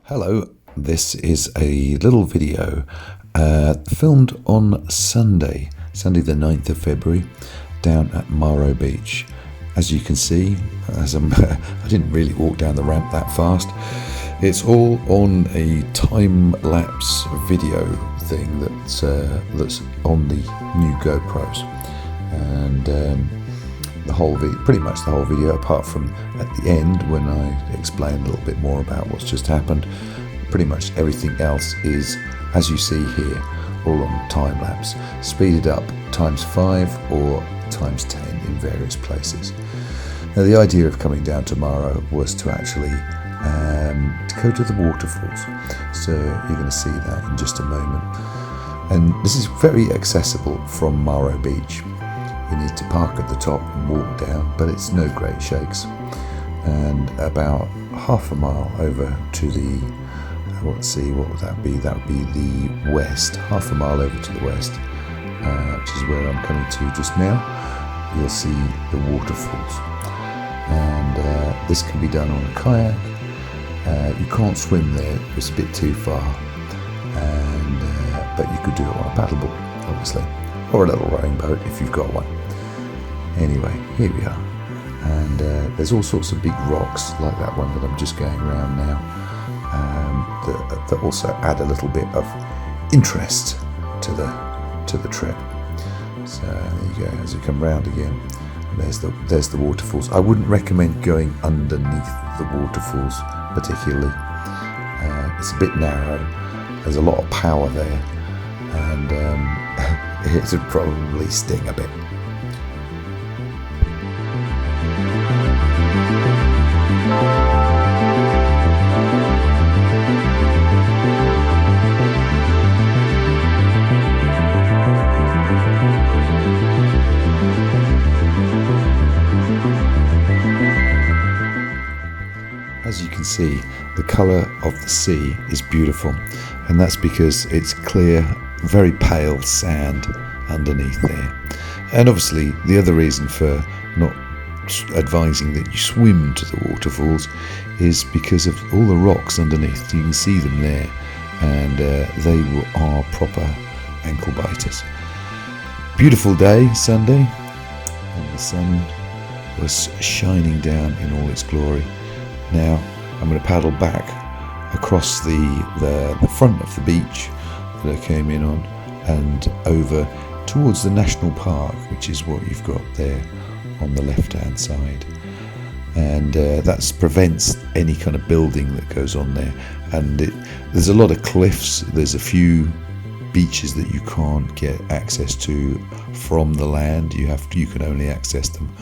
Hello, this is a little video filmed on Sunday the 9th of February down at Maro Beach. As you can see, I didn't really walk down the ramp that fast. It's all on a time-lapse video thing that's on the new GoPros, and pretty much the whole video, apart from at the end when I explain a little bit more about what's just happened. Pretty much everything else is, as you see here, all on time lapse, speeded up ×5 or ×10 in various places. Now, the idea of coming down to Maro was to actually to go to the waterfalls. So you're going to see that in just a moment. And this is very accessible from Maro Beach. You need to park at the top and walk down, but it's no great shakes. And about half a mile over to the, what would that be? That would be the west, half a mile over to the west, which is where I'm coming to just now. You'll see the waterfalls. And this can be done on a kayak. You can't swim there, it's a bit too far. But you could do it on a paddleboard, obviously, or a little rowing boat if you've got one. Anyway, here we are, and there's all sorts of big rocks like that one that I'm just going around now, that also add a little bit of interest to the trip. So there you go. As you come round again, there's the waterfalls. I wouldn't recommend going underneath the waterfalls particularly. It's a bit narrow. There's a lot of power there, and it would probably sting a bit. As you can see, the colour of the sea is beautiful, and that's because it's clear, very pale sand underneath there. And obviously the other reason for not advising that you swim to the waterfalls is because of all the rocks underneath. You can see them there, and they are proper ankle biters. Beautiful day, Sunday, and the sun was shining down in all its glory. Now I'm going to paddle back across the front of the beach that I came in on, and over towards the national park, which is what you've got there on the left hand side, and that prevents any kind of building that goes on there. And there's a lot of cliffs. There's a few beaches that you can't get access to from the land. You can only access them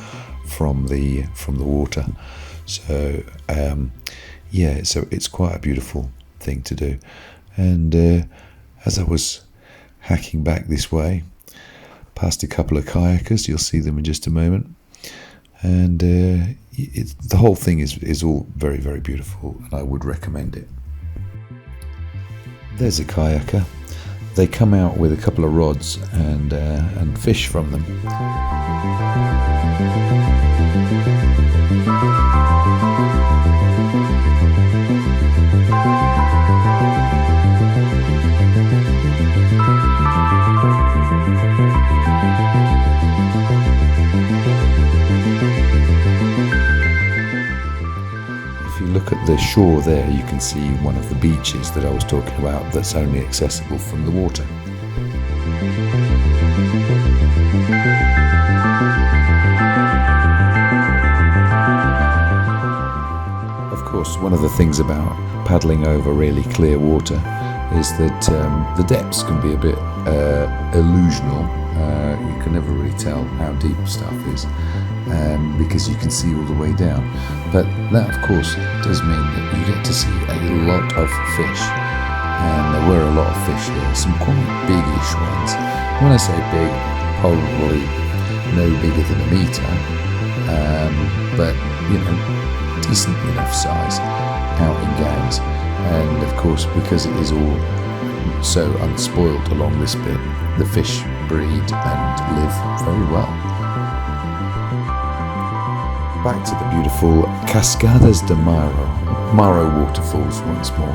from the water. So so it's quite a beautiful thing to do. And as I was hacking back this way, past a couple of kayakers, you'll see them in just a moment, and the whole thing is all very, very beautiful, and I would recommend it. There's a kayaker. They come out with a couple of rods and fish from them. Look at the shore there, you can see one of the beaches that I was talking about that's only accessible from the water. Of course, one of the things about paddling over really clear water is that the depths can be a bit illusional. You can never really tell how deep stuff is, because you can see all the way down. But that, of course, does mean that you get to see a lot of fish, and there were a lot of fish here, some quite biggish ones. When I say big, probably no bigger than a metre, but decent enough size, out in gangs. And of course, because it is all so unspoilt along this bit, the fish breed and live very well. back to the beautiful Cascada de Maro, Maro Waterfalls once more.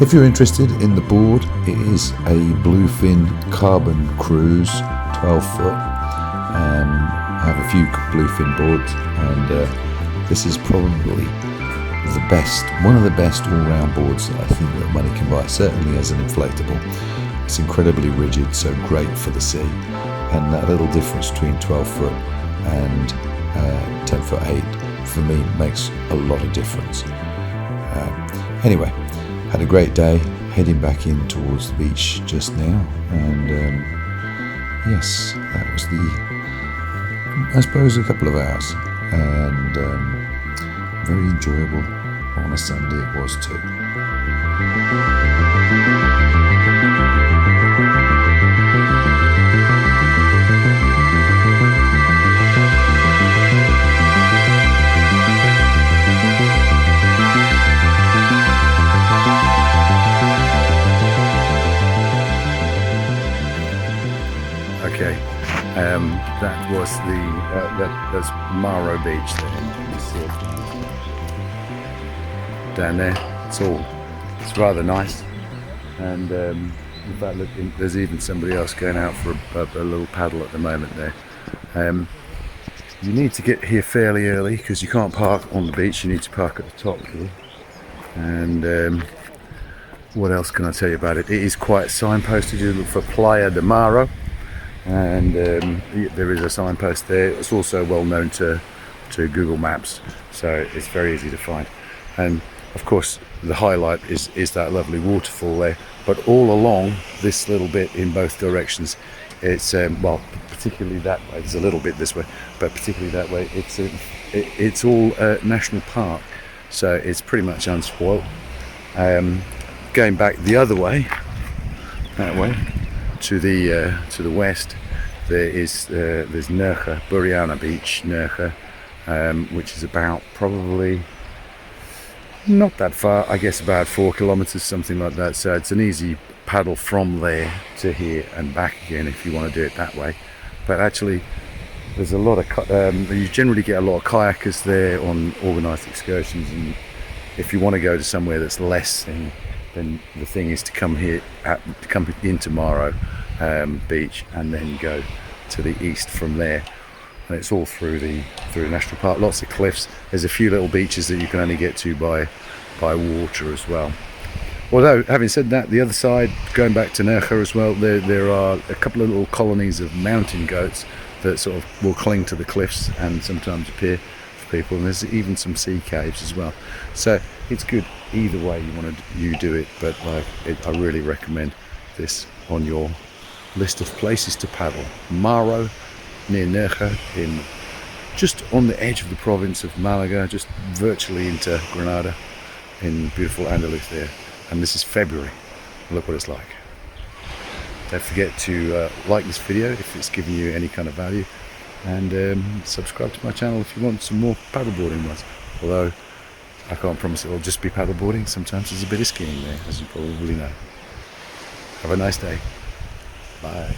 If you're interested in the board, it is a Bluefin carbon cruise, 12 foot. I have a few Bluefin boards, and this is probably the best, one of the best all-round boards that I think that money can buy, certainly as an inflatable. It's incredibly rigid, so great for the sea, and that little difference between 12 foot and 10 foot 8 for me makes a lot of difference. Anyway, had a great day, heading back in towards the beach just now, and yes, that was I suppose a couple of hours, and very enjoyable on a Sunday it was too. Okay, that was that's Maro Beach there. You see it down there. It's rather nice, and in fact, look, there's even somebody else going out for a little paddle at the moment there. You need to get here fairly early because you can't park on the beach. You need to park at the top here. And what else can I tell you about it? It is quite signposted. You look for Playa de Maro, and there is a signpost there. It's also well known to Google Maps, so it's very easy to find. And of course the highlight is that lovely waterfall there, but all along this little bit in both directions, it's well, particularly that way, there's a little bit this way, but particularly that way, it's all national park, so it's pretty much unspoilt. Going back the other way, that way, to the west, there's Nerja, Buriana Beach, Nerja, which is about probably not that far, I guess about 4 kilometers, something like that. So it's an easy paddle from there to here and back again if you want to do it that way. But actually, there's a lot of you generally get a lot of kayakers there on organised excursions, and if you want to go to somewhere that's less, then the thing is to come here, come into Maro Beach, and then go to the east from there. And it's all through the national park. Lots of cliffs. There's a few little beaches that you can only get to by water as well. Although, having said that, the other side, going back to Nerja as well, there are a couple of little colonies of mountain goats that sort of will cling to the cliffs and sometimes appear for people. And there's even some sea caves as well. So it's good either way you do it. But I really recommend this on your list of places to paddle. Maro, near Nerja, just on the edge of the province of Malaga, just virtually into Granada, in beautiful Andalus there. And this is February. Look what it's like. Don't forget to like this video if it's giving you any kind of value, and subscribe to my channel if you want some more paddleboarding ones. Although I can't promise it will just be paddleboarding. Sometimes there's a bit of skiing there, as you probably know. Have a nice day. Bye.